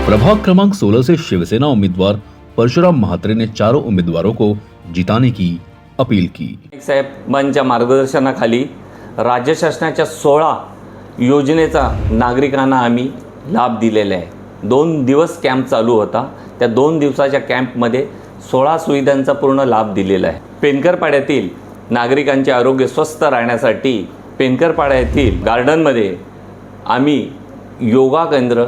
प्रभाग क्रमांक 16 से शिवसेना उम्मीदवार परशुराम महात्रे ने चारों उम्मीदवारों को जिताने की अपील की। साहेबांच्या मार्गदर्शनाखाली राज्य शासनाच्या 16 योजनेचा नागरिकांना आम्ही लाभ दिलेला आहे। 2 दिवस कॅम्प चालू होता। त्या 2 दिवसाच्या कॅम्पमध्ये 16 सुविधांचा पूर्ण लाभ दिलेला आहे। पेनकरपाड्यातील नागरिकांचे आरोग्य स्वस्थ राहण्यासाठी पेनकरपाडा येथील गार्डनमध्ये आम्ही योगा केंद्र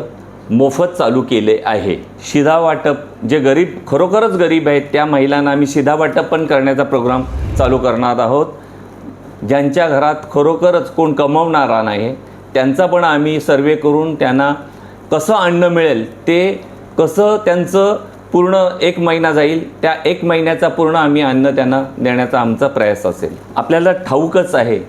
मोफत चालू केले आहे। शिधा वाटप जे गरीब खरोखरच गरीब आहेत त्या महिलांना आम्ही शिधा वाटप पण करण्याचा प्रोग्राम चालू करणार आहोत। ज्यांच्या घरात खरोखरच कोण कमवणारा नाही त्यांचा पण आम्ही सर्वे करून त्यांना कसं अन्न मिळेल ते कसं त्यांचं पूर्ण 1 महिना जाईल त्या 1 महिन्याचा पूर्ण आम्ही अन्न त्यांना देण्याचा आमचा प्रयास असेल। आपल्याला ठाऊकच आहे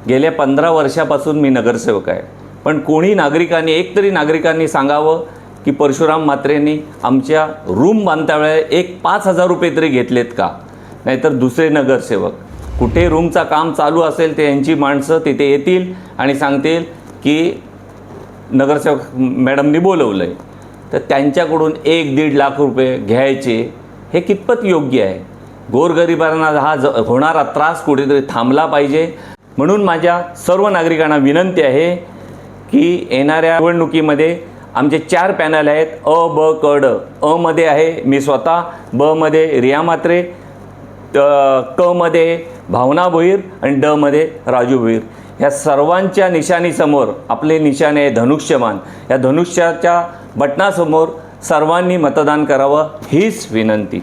गेल्या 15 वर्षापासून मी नगरसेवक आहे, पण कोणी नागरिकांनी एकतरी नागरिकांनी सांगावं की परशुराम म्हात्रेंनी आमच्या रूम बांधतावेळी 5,000 रुपये तरी घेतलेत का? नाहीतर दुसरे नगरसेवक कुठे रूमचा काम चालू असेल ते यांची माणसं तिथे येतील आणि सांगतील की नगरसेवक मॅडमनी बोलवलं आहे, तर त्यांच्याकडून 1-1.5 लाख रुपये घ्यायचे हे कितपत योग्य आहे? गोरगरिबांना हा होणारा त्रास कुठेतरी थांबला पाहिजे। म्हणून माझ्या सर्व नागरिकांना विनंती आहे की येणाऱ्या निवडणुकीमध्ये आमचे 4 पॅनल आहेत अ ब क ड। अ मध्ये आहे मी स्वतः, ब मध्ये रिया म्हात्रे, क मध्ये भावना भोईर आणि ड मध्ये राजू भोईर। ह्या सर्वांच्या निशाणीसमोर आपले निशाणे आहे धनुष्यबाण। या धनुष्याच्या बटनासमोर सर्वांनी मतदान करावं हीच विनंती।